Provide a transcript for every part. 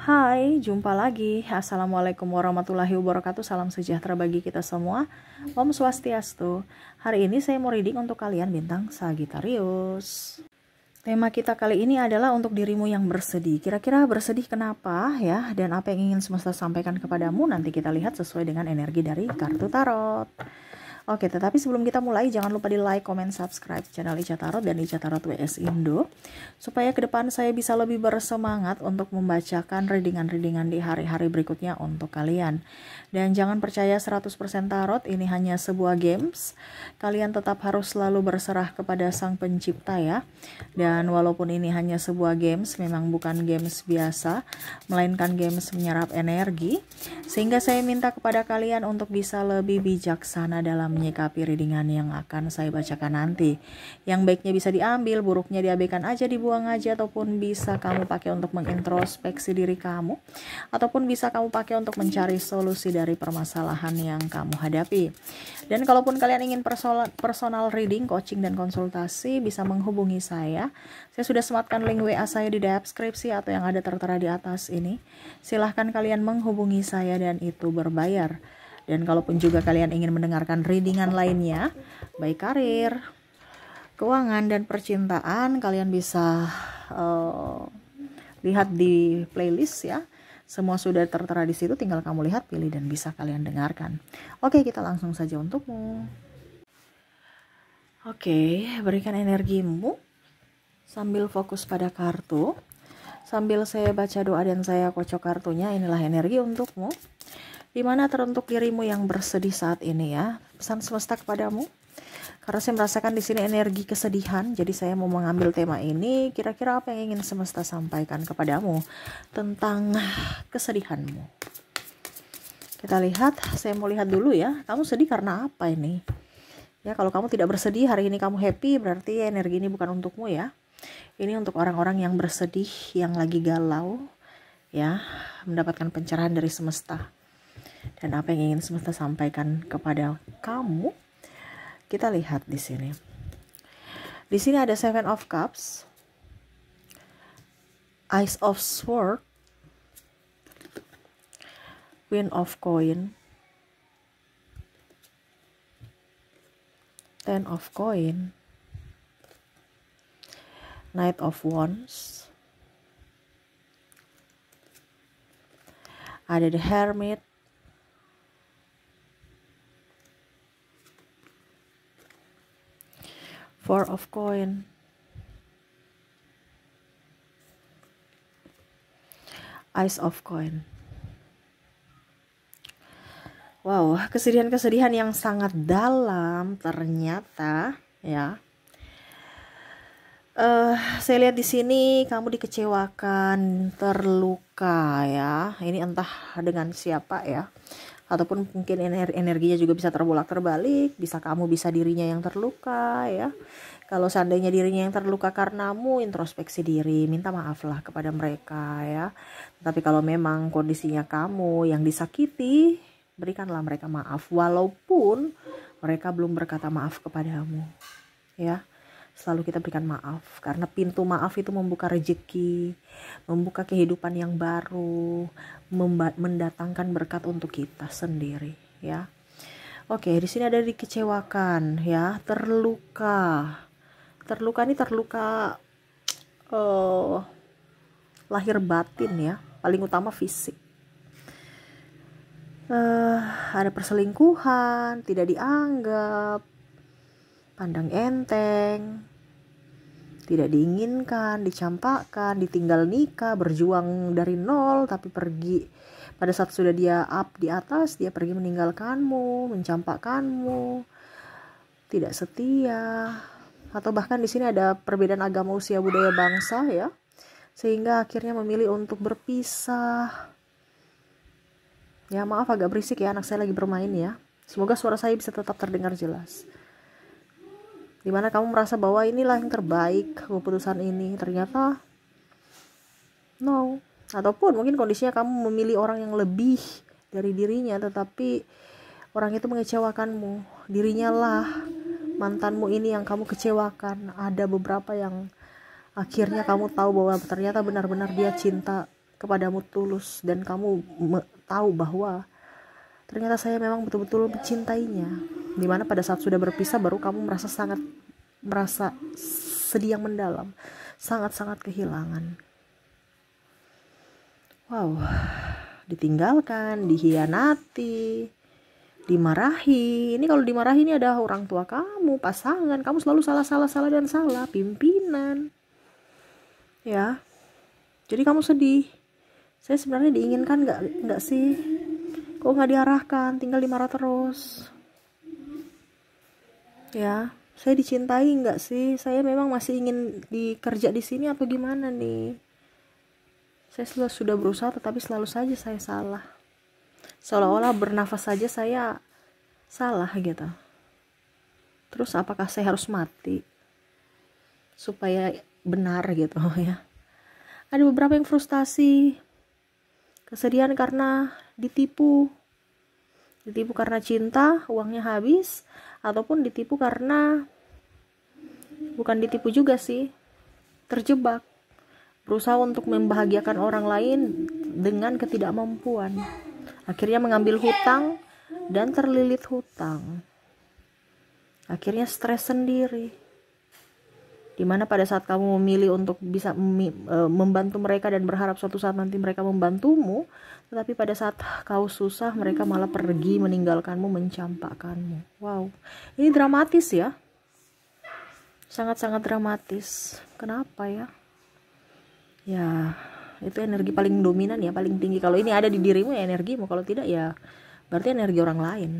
Hai, jumpa lagi. Assalamualaikum warahmatullahi wabarakatuh. Salam sejahtera bagi kita semua. Om Swastiastu. Hari ini saya mau reading untuk kalian bintang Sagittarius. Tema kita kali ini adalah untuk dirimu yang bersedih. Kira-kira bersedih kenapa ya? Dan apa yang ingin semesta sampaikan kepadamu? Nanti kita lihat sesuai dengan energi dari kartu tarot. Oke, tetapi sebelum kita mulai, jangan lupa di like, comment, subscribe channel Ica Tarot dan Ica Tarot WS Indo, supaya ke depan saya bisa lebih bersemangat untuk membacakan readingan-readingan di hari-hari berikutnya untuk kalian. Dan jangan percaya 100% tarot, ini hanya sebuah games. Kalian tetap harus selalu berserah kepada Sang Pencipta ya. Dan walaupun ini hanya sebuah games, memang bukan games biasa, melainkan games menyerap energi. Sehingga saya minta kepada kalian untuk bisa lebih bijaksana dalam menyikapi readingan yang akan saya bacakan nanti. Yang baiknya bisa diambil, buruknya diabaikan aja, dibuang aja, ataupun bisa kamu pakai untuk mengintrospeksi diri kamu, ataupun bisa kamu pakai untuk mencari solusi dari permasalahan yang kamu hadapi. Dan kalaupun kalian ingin personal reading, coaching, dan konsultasi, bisa menghubungi saya. Saya sudah sematkan link WA saya di deskripsi atau yang ada tertera di atas ini. Silahkan kalian menghubungi saya dan itu berbayar. Dan kalaupun juga kalian ingin mendengarkan readingan lainnya, baik karir, keuangan, dan percintaan, kalian bisa lihat di playlist ya. Semua sudah tertera di situ, tinggal kamu lihat, pilih, dan bisa kalian dengarkan. Oke, kita langsung saja untukmu. Oke, berikan energimu sambil fokus pada kartu. Sambil saya baca doa dan saya kocok kartunya, inilah energi untukmu. Dimana teruntuk dirimu yang bersedih saat ini ya. Pesan semesta kepadamu. Karena saya merasakan di sini energi kesedihan, jadi saya mau mengambil tema ini. Kira-kira apa yang ingin semesta sampaikan kepadamu tentang kesedihanmu? Kita lihat, saya mau lihat dulu ya. Kamu sedih karena apa ini? Ya, kalau kamu tidak bersedih, hari ini kamu happy, berarti energi ini bukan untukmu ya. Ini untuk orang-orang yang bersedih, yang lagi galau, ya, mendapatkan pencerahan dari semesta. Dan apa yang ingin semesta sampaikan kepada kamu? Kita lihat di sini. Di sini ada Seven of Cups, Ace of Swords, Queen of Coin, Ten of Coin, Knight of Wands, ada The Hermit, Four of Coin, Ace of Coin. Wow, kesedihan-kesedihan yang sangat dalam ternyata ya. Saya lihat di sini kamu dikecewakan, terluka ya. Ini entah dengan siapa ya. Ataupun mungkin energinya juga bisa terbolak-terbalik, bisa kamu, bisa dirinya yang terluka ya. Kalau seandainya dirinya yang terluka karenamu, introspeksi diri, minta maaflah kepada mereka ya. Tapi kalau memang kondisinya kamu yang disakiti, berikanlah mereka maaf walaupun mereka belum berkata maaf kepadamu ya. Selalu kita berikan maaf, karena pintu maaf itu membuka rezeki, membuka kehidupan yang baru, mendatangkan berkat untuk kita sendiri ya. Oke, di sini ada dikecewakan ya, terluka. Terluka ini terluka lahir batin ya, paling utama fisik. Ada perselingkuhan, tidak dianggap, pandang enteng, tidak diinginkan, dicampakkan, ditinggal nikah, berjuang dari nol tapi pergi. Pada saat sudah dia up di atas, dia pergi meninggalkanmu, mencampakkanmu, tidak setia. Atau bahkan di sini ada perbedaan agama, usia, budaya, bangsa ya, sehingga akhirnya memilih untuk berpisah. Ya, maaf agak berisik ya, anak saya lagi bermain ya. Semoga suara saya bisa tetap terdengar jelas. Dimana kamu merasa bahwa inilah yang terbaik keputusan ini, ternyata no. Ataupun mungkin kondisinya kamu memilih orang yang lebih dari dirinya, tetapi orang itu mengecewakanmu. Dirinya lah mantanmu ini yang kamu kecewakan. Ada beberapa yang akhirnya kamu tahu bahwa ternyata benar-benar dia cinta kepadamu tulus dan kamu tahu bahwa ternyata saya memang betul-betul mencintainya. Dimana pada saat sudah berpisah baru kamu merasa sedih yang mendalam, sangat-sangat kehilangan. Wow, ditinggalkan, dihianati, dimarahi. Ini kalau dimarahi ini ada orang tua kamu, pasangan, kamu selalu salah, pimpinan. Ya. Jadi kamu sedih. Saya sebenarnya diinginkan nggak sih? Kok nggak diarahkan, tinggal dimarah terus. Ya, saya dicintai nggak sih? Saya memang masih ingin dikerja di sini atau gimana nih? Saya sudah berusaha tetapi selalu saja saya salah. Seolah-olah bernafas saja saya salah gitu. Terus apakah saya harus mati supaya benar gitu ya? Ada beberapa yang frustasi, kesedihan karena ditipu karena cinta, uangnya habis, ataupun ditipu karena bukan ditipu juga sih, terjebak, berusaha untuk membahagiakan orang lain dengan ketidakmampuan, akhirnya mengambil hutang dan terlilit hutang, akhirnya stres sendiri. Dimana pada saat kamu memilih untuk bisa membantu mereka dan berharap suatu saat nanti mereka membantumu, tetapi pada saat kau susah mereka malah pergi meninggalkanmu, mencampakkanmu. Wow, ini dramatis ya, sangat-sangat dramatis. Kenapa ya? Ya itu energi paling dominan ya, paling tinggi. Kalau ini ada di dirimu ya energimu, kalau tidak ya berarti energi orang lain.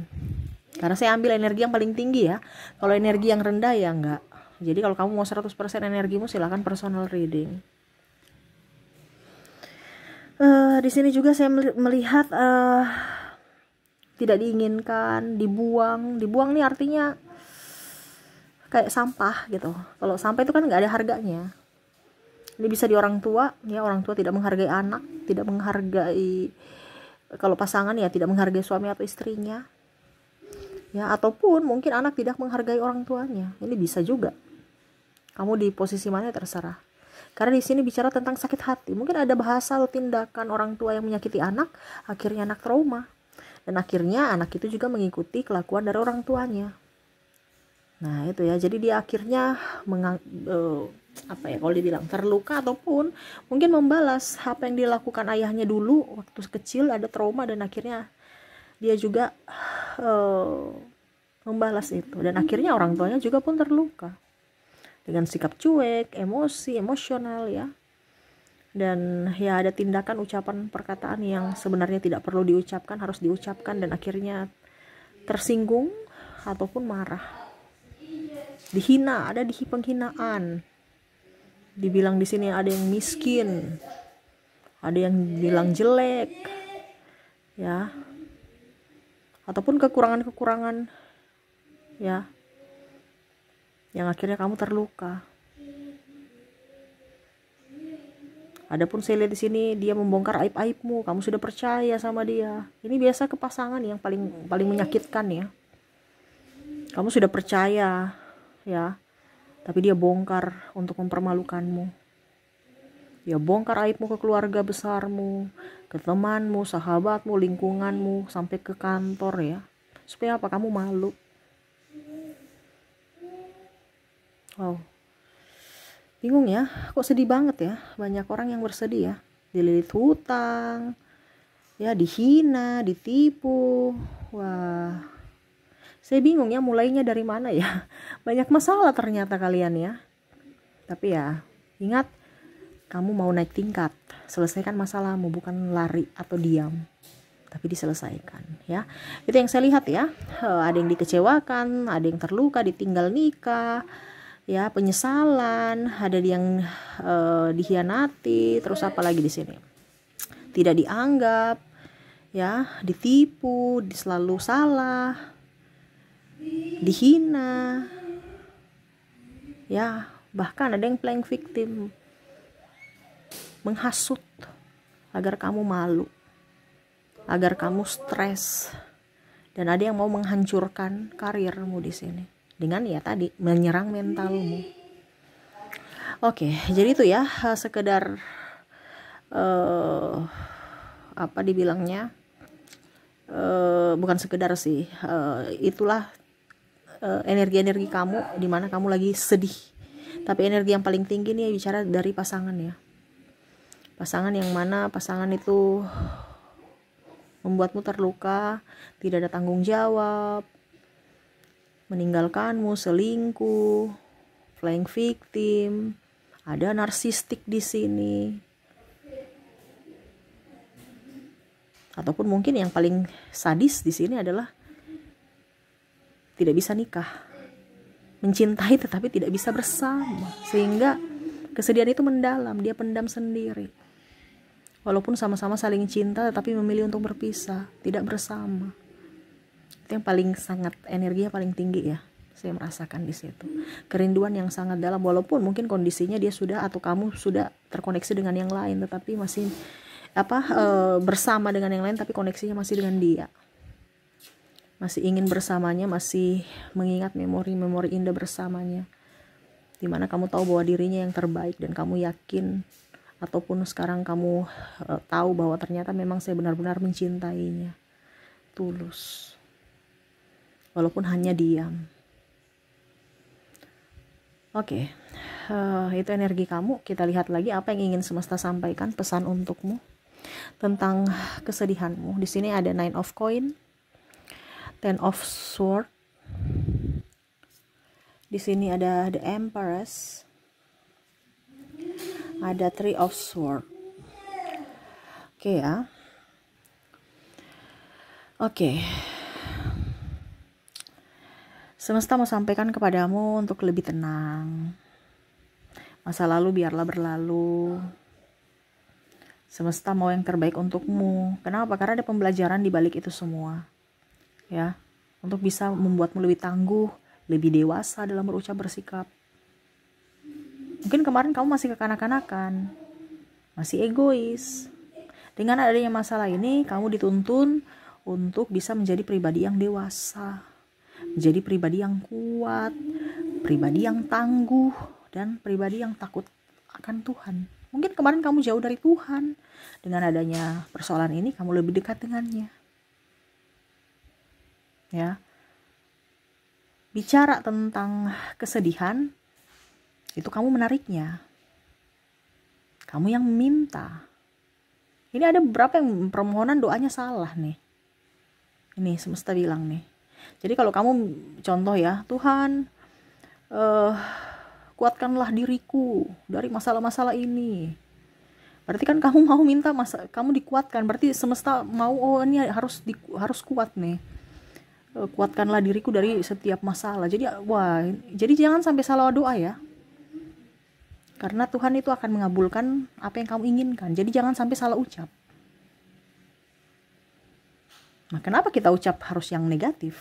Karena saya ambil energi yang paling tinggi ya, kalau energi yang rendah ya enggak. Jadi kalau kamu mau 100% energimu silahkan personal reading. Di sini juga saya melihat tidak diinginkan, dibuang nih artinya kayak sampah gitu. Kalau sampah itu kan nggak ada harganya. Ini bisa di orang tua, ya orang tua tidak menghargai anak, tidak menghargai, kalau pasangan ya tidak menghargai suami atau istrinya. Ya, ataupun mungkin anak tidak menghargai orang tuanya. Ini bisa juga. Kamu di posisi mana terserah. Karena di sini bicara tentang sakit hati. Mungkin ada bahasa atau tindakan orang tua yang menyakiti anak, akhirnya anak trauma. Dan akhirnya anak itu juga mengikuti kelakuan dari orang tuanya. Nah, itu ya. Jadi dia akhirnya kalau dibilang terluka ataupun mungkin membalas apa yang dilakukan ayahnya dulu waktu kecil, ada trauma dan akhirnya dia juga membalas itu, dan akhirnya orang tuanya juga pun terluka dengan sikap cuek, emosional ya, dan ya ada tindakan, ucapan, perkataan yang sebenarnya tidak perlu diucapkan harus diucapkan, dan akhirnya tersinggung ataupun marah, dihina, ada di penghinaan, dibilang di sini ada yang miskin, ada yang bilang jelek ya, ataupun kekurangan ya, yang akhirnya kamu terluka. Adapun saya lihat di sini dia membongkar aib-aibmu, kamu sudah percaya sama dia. Ini biasa ke pasangan yang paling menyakitkan ya. Kamu sudah percaya ya, tapi dia bongkar untuk mempermalukanmu. Dia bongkar aibmu ke keluarga besarmu, ke temanmu, sahabatmu, lingkunganmu, sampai ke kantor ya. Supaya apa? Kamu malu. Wow, bingung ya, kok sedih banget ya. Banyak orang yang bersedih ya, dililit hutang ya, dihina, ditipu. Wah, saya bingung ya mulainya dari mana ya. Banyak masalah ternyata kalian ya. Tapi ya ingat, kamu mau naik tingkat, selesaikan masalahmu, bukan lari atau diam, tapi diselesaikan ya. Itu yang saya lihat ya. Ada yang dikecewakan, ada yang terluka, ditinggal nikah ya, penyesalan, ada yang dikhianati, terus apa lagi di sini, tidak dianggap ya, ditipu, selalu salah, dihina ya, bahkan ada yang playing victim, menghasut agar kamu malu, agar kamu stres, dan ada yang mau menghancurkan karirmu di sini dengan ya tadi menyerang mentalmu. Oke, jadi itu ya sekedar eh apa dibilangnya, bukan sekedar sih, itulah energi-energi kamu di mana kamu lagi sedih. Tapi energi yang paling tinggi nih bicara dari pasangan ya. Pasangan yang mana pasangan itu membuatmu terluka, tidak ada tanggung jawab, meninggalkanmu, selingkuh, playing victim, ada narsistik di sini. Ataupun mungkin yang paling sadis di sini adalah tidak bisa nikah. Mencintai tetapi tidak bisa bersama. Sehingga kesedihan itu mendalam, dia pendam sendiri. Walaupun sama-sama saling cinta tetapi memilih untuk berpisah, tidak bersama. Itu yang paling sangat energinya paling tinggi ya. Saya merasakan di situ. Kerinduan yang sangat dalam, walaupun mungkin kondisinya dia sudah atau kamu sudah terkoneksi dengan yang lain, tetapi masih bersama dengan yang lain, tapi koneksinya masih dengan dia. Masih ingin bersamanya, masih mengingat memori-memori indah bersamanya. Dimana kamu tahu bahwa dirinya yang terbaik dan kamu yakin, ataupun sekarang kamu tahu bahwa ternyata memang saya benar-benar mencintainya. Tulus. Walaupun hanya diam. Oke, itu energi kamu. Kita lihat lagi apa yang ingin semesta sampaikan, pesan untukmu tentang kesedihanmu. Di sini ada 9 of coin, 10 of sword. Di sini ada the empress, ada 3 of sword. Oke ya. Oke. Semesta mau sampaikan kepadamu untuk lebih tenang. Masa lalu biarlah berlalu. Semesta mau yang terbaik untukmu. Kenapa? Karena ada pembelajaran di balik itu semua. Ya, untuk bisa membuatmu lebih tangguh, lebih dewasa dalam berucap bersikap. Mungkin kemarin kamu masih kekanak-kanakan, masih egois. Dengan adanya masalah ini, kamu dituntun untuk bisa menjadi pribadi yang dewasa, menjadi pribadi yang kuat, pribadi yang tangguh, dan pribadi yang takut akan Tuhan. Mungkin kemarin kamu jauh dari Tuhan. Dengan adanya persoalan ini, kamu lebih dekat dengannya. Ya, bicara tentang kesedihan, itu kamu menariknya. Kamu yang meminta. Ini ada beberapa yang permohonan doanya salah nih. Ini semesta bilang nih. Jadi kalau kamu contoh ya, Tuhan, kuatkanlah diriku dari masalah-masalah ini. Berarti kan kamu mau minta kamu dikuatkan. Berarti semesta mau, oh ini harus kuat nih. Kuatkanlah diriku dari setiap masalah. Jadi jangan sampai salah doa ya. Karena Tuhan itu akan mengabulkan apa yang kamu inginkan. Jadi jangan sampai salah ucap. Nah, kenapa kita ucap harus yang negatif?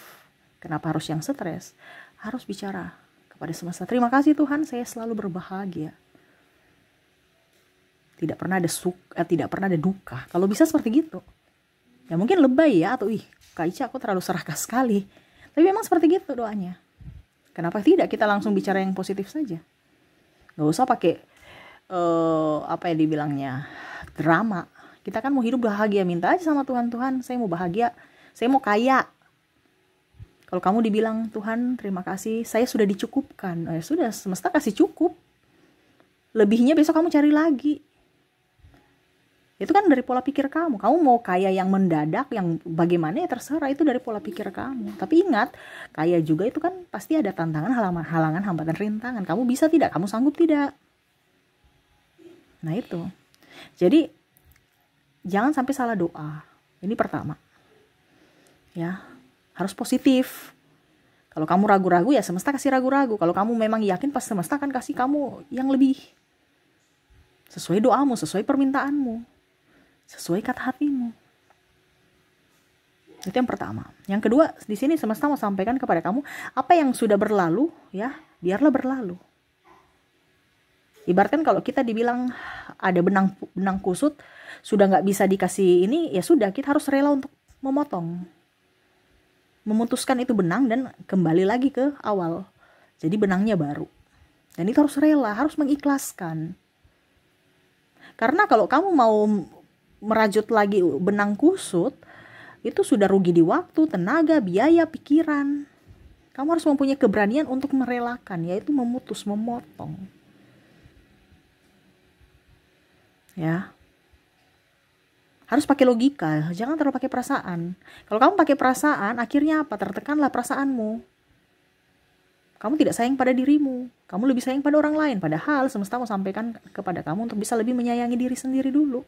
Kenapa harus yang stres? Harus bicara kepada semesta. Terima kasih Tuhan, saya selalu berbahagia. Tidak pernah ada duka. Kalau bisa seperti gitu. Ya mungkin lebay ya, atau Kak Ica aku terlalu serakah sekali. Tapi memang seperti gitu doanya. Kenapa tidak kita langsung bicara yang positif saja? Gak usah pakai dibilangnya drama. Kita kan mau hidup bahagia, minta aja sama Tuhan, Tuhan saya mau bahagia, saya mau kaya. Kalau kamu dibilang Tuhan terima kasih, saya sudah dicukupkan, sudah semesta kasih cukup. Lebihnya besok kamu cari lagi. Itu kan dari pola pikir kamu. Kamu mau kaya yang mendadak, yang bagaimana ya terserah, itu dari pola pikir kamu. Tapi ingat, kaya juga itu kan pasti ada tantangan, halangan, hambatan, rintangan. Kamu bisa tidak? Kamu sanggup tidak? Nah itu. Jadi jangan sampai salah doa. Ini pertama. Ya, harus positif. Kalau kamu ragu-ragu ya semesta kasih ragu-ragu. Kalau kamu memang yakin, pas semesta akan kasih kamu yang lebih sesuai doamu, sesuai permintaanmu, sesuai kata hatimu. Itu yang pertama. Yang kedua, di sini semesta mau sampaikan kepada kamu apa yang sudah berlalu, ya biarlah berlalu. Ibaratkan kalau kita dibilang ada benang kusut, sudah nggak bisa dikasih ini, ya sudah kita harus rela untuk memotong, memutuskan itu benang dan kembali lagi ke awal. Jadi benangnya baru. Dan itu harus rela, harus mengikhlaskan. Karena kalau kamu mau merajut lagi benang kusut, itu sudah rugi di waktu, tenaga, biaya, pikiran. Kamu harus mempunyai keberanian untuk merelakan, yaitu memutus, memotong. Ya. Harus pakai logika, jangan terlalu pakai perasaan. Kalau kamu pakai perasaan, akhirnya apa? Tertekanlah perasaanmu. Kamu tidak sayang pada dirimu, kamu lebih sayang pada orang lain. Padahal semesta mau sampaikan kepada kamu untuk bisa lebih menyayangi diri sendiri dulu.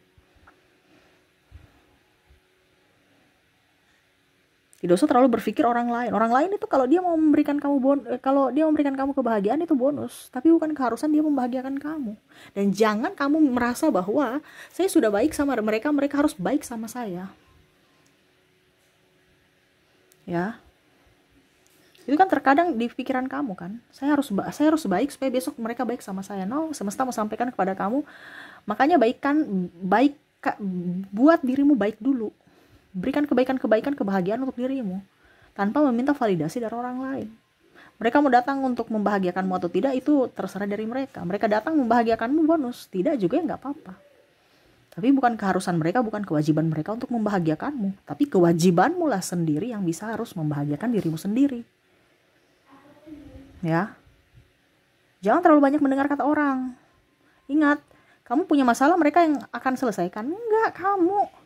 Tidak usah terlalu berpikir orang lain. Orang lain itu kalau dia mau memberikan kamu kebahagiaan itu bonus, tapi bukan keharusan dia membahagiakan kamu. Dan jangan kamu merasa bahwa saya sudah baik sama mereka, mereka harus baik sama saya. Ya. Itu kan terkadang di pikiran kamu kan. Saya harus baik supaya besok mereka baik sama saya. No, semesta mau sampaikan kepada kamu, makanya buat dirimu baik dulu. Berikan kebaikan-kebaikan, kebahagiaan untuk dirimu tanpa meminta validasi dari orang lain. Mereka mau datang untuk membahagiakanmu atau tidak, itu terserah dari mereka. Mereka datang membahagiakanmu, bonus. Tidak juga ya nggak apa-apa. Tapi bukan keharusan mereka, bukan kewajiban mereka untuk membahagiakanmu. Tapi kewajibanmu lah sendiri yang bisa harus membahagiakan dirimu sendiri. Ya. Jangan terlalu banyak mendengar kata orang. Ingat, kamu punya masalah, mereka yang akan selesaikan. Enggak, kamu.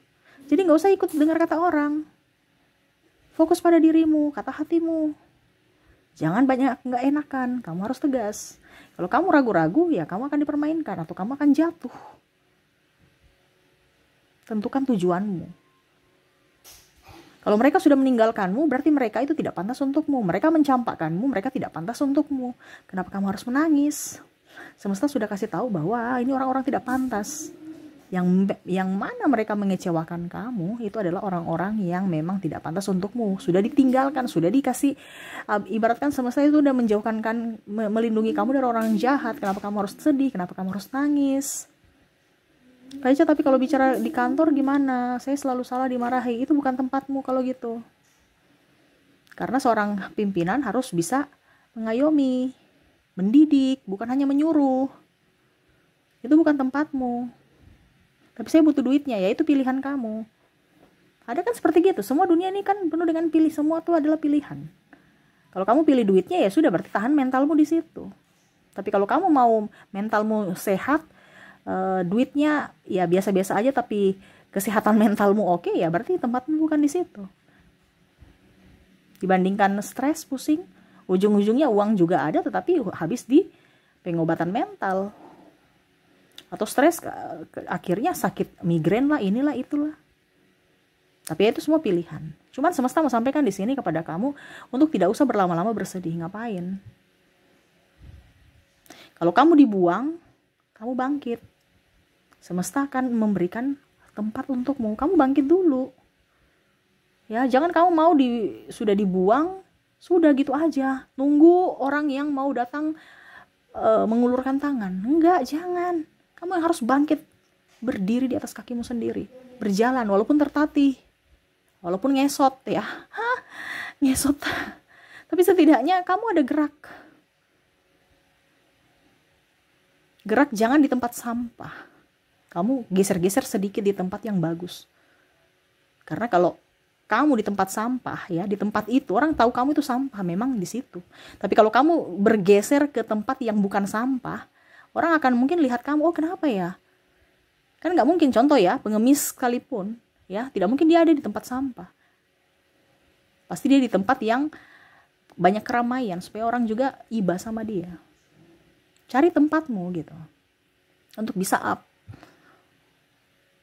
Jadi gak usah ikut dengar kata orang. Fokus pada dirimu, kata hatimu. Jangan banyak gak enakan, kamu harus tegas. Kalau kamu ragu-ragu, ya kamu akan dipermainkan atau kamu akan jatuh. Tentukan tujuanmu. Kalau mereka sudah meninggalkanmu, berarti mereka itu tidak pantas untukmu. Mereka mencampakkanmu, mereka tidak pantas untukmu. Kenapa kamu harus menangis? Semesta sudah kasih tahu bahwa ini orang-orang tidak pantas. Yang mana mereka mengecewakan kamu, itu adalah orang-orang yang memang tidak pantas untukmu. Sudah ditinggalkan, sudah dikasih, ibaratkan semesta itu sudah melindungi kamu dari orang jahat. Kenapa kamu harus sedih? Kenapa kamu harus nangis? Raja, tapi kalau bicara di kantor gimana? Saya selalu salah, dimarahi. Itu bukan tempatmu kalau gitu. Karena seorang pimpinan harus bisa mengayomi, mendidik, bukan hanya menyuruh. Itu bukan tempatmu. Tapi saya butuh duitnya, ya itu pilihan kamu. Ada kan seperti gitu. Semua dunia ini kan penuh dengan pilih. Semua itu adalah pilihan. Kalau kamu pilih duitnya, ya sudah, berarti tahan mentalmu di situ. Tapi kalau kamu mau mentalmu sehat, duitnya ya biasa-biasa aja, tapi kesehatan mentalmu oke, ya berarti tempatmu bukan di situ. Dibandingkan stres, pusing, ujung-ujungnya uang juga ada, tetapi habis di pengobatan mental. Atau stres, akhirnya sakit migrain lah, inilah itulah. Tapi itu semua pilihan. Cuman semesta mau sampaikan di sini kepada kamu untuk tidak usah berlama-lama bersedih. Ngapain? Kalau kamu dibuang, kamu bangkit. Semesta akan memberikan tempat untukmu. Kamu bangkit dulu. Ya, jangan kamu mau sudah dibuang, sudah gitu aja. Nunggu orang yang mau datang mengulurkan tangan. Enggak, jangan. Kamu harus bangkit, berdiri di atas kakimu sendiri, berjalan walaupun tertatih, walaupun ngesot ya, ngesot. Tapi setidaknya kamu ada gerak. Gerak jangan di tempat sampah. Kamu geser-geser sedikit di tempat yang bagus. Karena kalau kamu di tempat sampah, ya di tempat itu orang tahu kamu itu sampah, memang di situ. Tapi kalau kamu bergeser ke tempat yang bukan sampah, orang akan mungkin lihat kamu, oh kenapa ya? Kan nggak mungkin, contoh ya, pengemis sekalipun, ya tidak mungkin dia ada di tempat sampah. Pasti dia di tempat yang banyak keramaian, supaya orang juga iba sama dia. Cari tempatmu gitu, untuk bisa up.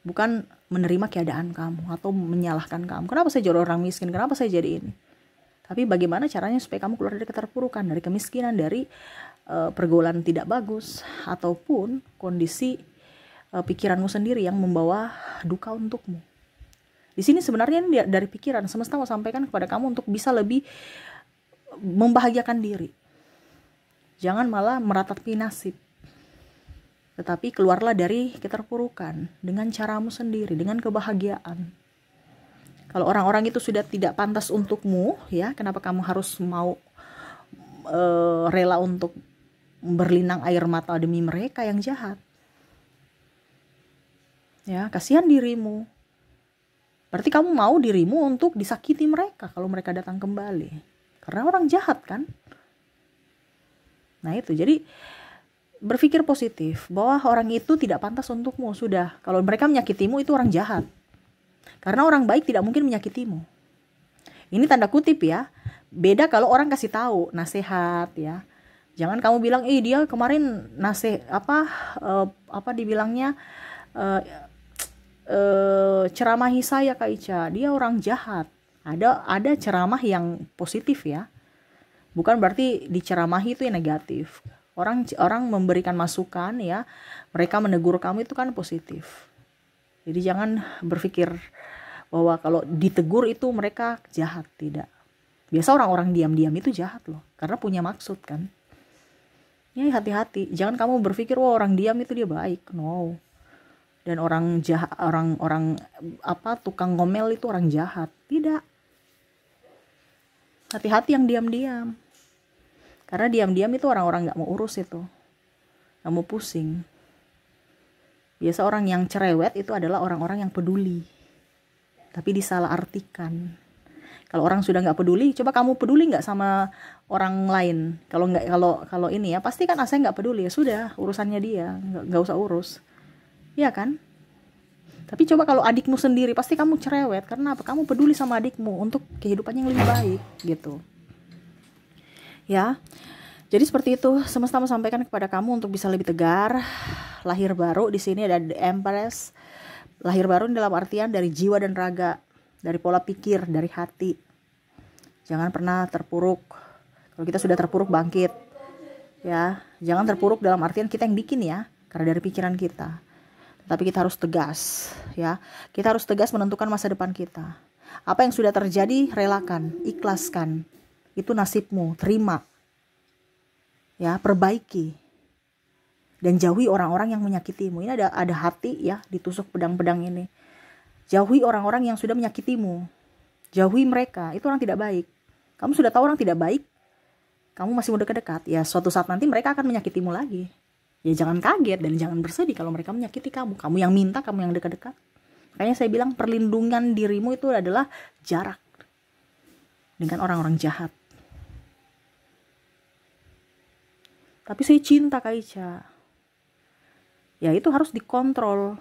Bukan menerima keadaan kamu, atau menyalahkan kamu. Kenapa saya jadi orang miskin? Kenapa saya jadi ini? Tapi bagaimana caranya supaya kamu keluar dari keterpurukan, dari kemiskinan, dari pergaulan tidak bagus, ataupun kondisi pikiranmu sendiri yang membawa duka untukmu. Di sini sebenarnya ini dari pikiran. Semesta mau sampaikan kepada kamu untuk bisa lebih membahagiakan diri. Jangan malah meratapi nasib. Tetapi keluarlah dari keterpurukan dengan caramu sendiri, dengan kebahagiaan. Kalau orang-orang itu sudah tidak pantas untukmu, ya kenapa kamu harus mau rela untuk berlinang air mata demi mereka yang jahat? Ya, kasihan dirimu. Berarti kamu mau dirimu untuk disakiti mereka kalau mereka datang kembali. Karena orang jahat kan. Nah itu, jadi berpikir positif bahwa orang itu tidak pantas untukmu. Sudah, kalau mereka menyakitimu itu orang jahat. Karena orang baik tidak mungkin menyakitimu. Ini tanda kutip ya. Beda kalau orang kasih tahu nasihat ya. Jangan kamu bilang, dia kemarin dibilangnya ceramahi saya Kak Ica, dia orang jahat. Ada ceramah yang positif ya. Bukan berarti diceramahi itu yang negatif. Orang memberikan masukan ya, mereka menegur kamu itu kan positif. Jadi jangan berpikir bahwa kalau ditegur itu mereka jahat, tidak. Biasa orang-orang diam-diam itu jahat loh, karena punya maksud kan. Ya hati-hati, jangan kamu berpikir orang diam itu dia baik. No. Dan orang jahat, orang tukang ngomel itu orang jahat. Tidak. Hati-hati yang diam-diam. Karena diam-diam itu orang-orang gak mau urus itu. Gak mau pusing. Biasa orang yang cerewet itu adalah orang-orang yang peduli. Tapi disalahartikan. Kalau orang sudah gak peduli, coba kamu peduli gak sama orang lain? Kalau ini ya, pasti kan saya gak peduli. Ya sudah, urusannya dia. Gak usah urus. Iya kan? Tapi coba kalau adikmu sendiri, pasti kamu cerewet. Karena apa? Kamu peduli sama adikmu untuk kehidupan yang lebih baik gitu. Ya, jadi seperti itu. Semesta mau sampaikan kepada kamu untuk bisa lebih tegar. Lahir baru di sini ada The Empress. Lahir baru dalam artian dari jiwa dan raga, dari pola pikir, dari hati. Jangan pernah terpuruk. Kalau kita sudah terpuruk, bangkit. Ya, jangan terpuruk dalam artian kita yang bikin ya, karena dari pikiran kita. Tapi kita harus tegas, ya. Kita harus tegas menentukan masa depan kita. Apa yang sudah terjadi, relakan, ikhlaskan. Itu nasibmu, terima. Ya, perbaiki. Dan jauhi orang-orang yang menyakitimu. Ini ada hati ya, ditusuk pedang-pedang ini. Jauhi orang-orang yang sudah menyakitimu. Jauhi mereka, itu orang tidak baik. Kamu sudah tahu orang tidak baik, kamu masih mau dekat-dekat. Ya, suatu saat nanti mereka akan menyakitimu lagi. Ya jangan kaget dan jangan bersedih kalau mereka menyakiti kamu. Kamu yang minta, kamu yang dekat-dekat. Makanya saya bilang perlindungan dirimu itu adalah jarak dengan orang-orang jahat. Tapi saya cinta Kak Ica. Ya itu harus dikontrol.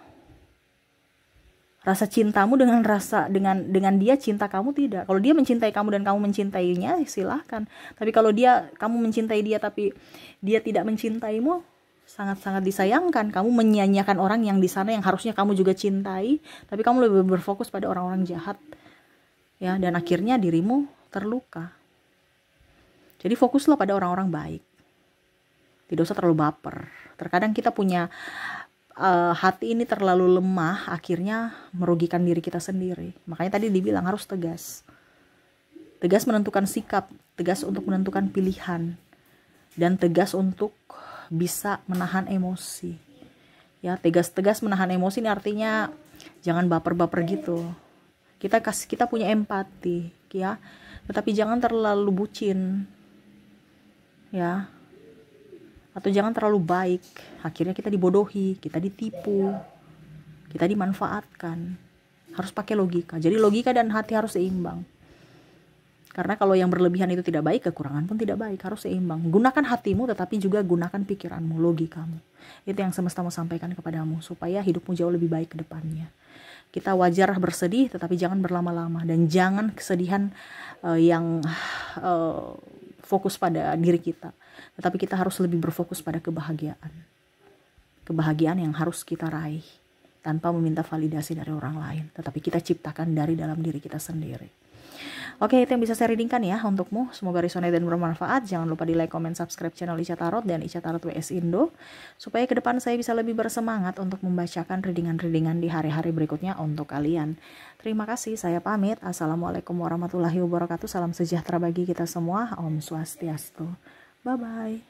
Rasa cintamu dengan dia cinta kamu tidak. Kalau dia mencintai kamu dan kamu mencintainya, silahkan. Tapi kalau kamu mencintai dia tapi dia tidak mencintaimu, sangat-sangat disayangkan. Kamu menyanyiakan orang yang di sana yang harusnya kamu juga cintai, tapi kamu lebih berfokus pada orang-orang jahat. Ya, dan akhirnya dirimu terluka. Jadi fokuslah pada orang-orang baik. Tidak usah terlalu baper. Terkadang kita punya hati ini terlalu lemah, akhirnya merugikan diri kita sendiri. Makanya tadi dibilang harus tegas. Tegas menentukan sikap, tegas untuk menentukan pilihan, dan tegas untuk bisa menahan emosi. Ya, tegas-tegas menahan emosi ini artinya jangan baper-baper gitu. Kita punya empati, ya. Tetapi jangan terlalu bucin. Ya. Atau jangan terlalu baik. Akhirnya kita dibodohi, kita ditipu, kita dimanfaatkan. Harus pakai logika. Jadi logika dan hati harus seimbang. Karena kalau yang berlebihan itu tidak baik, kekurangan pun tidak baik, harus seimbang. Gunakan hatimu tetapi juga gunakan pikiranmu, logikamu. Itu yang semesta mau sampaikan kepadamu supaya hidupmu jauh lebih baik ke depannya. Kita wajar bersedih tetapi jangan berlama-lama, dan jangan kesedihan yang fokus pada diri kita. Tetapi kita harus lebih berfokus pada kebahagiaan. Kebahagiaan yang harus kita raih tanpa meminta validasi dari orang lain, tetapi kita ciptakan dari dalam diri kita sendiri. Oke, itu yang bisa saya readingkan ya untukmu. Semoga resonate dan bermanfaat. Jangan lupa di like, comment, subscribe channel Ica Tarot dan Ica Tarot WS Indo, supaya ke depan saya bisa lebih bersemangat untuk membacakan readingan-readingan di hari-hari berikutnya untuk kalian. Terima kasih, saya pamit. Assalamualaikum warahmatullahi wabarakatuh. Salam sejahtera bagi kita semua. Om Swastiastu. Bye-bye.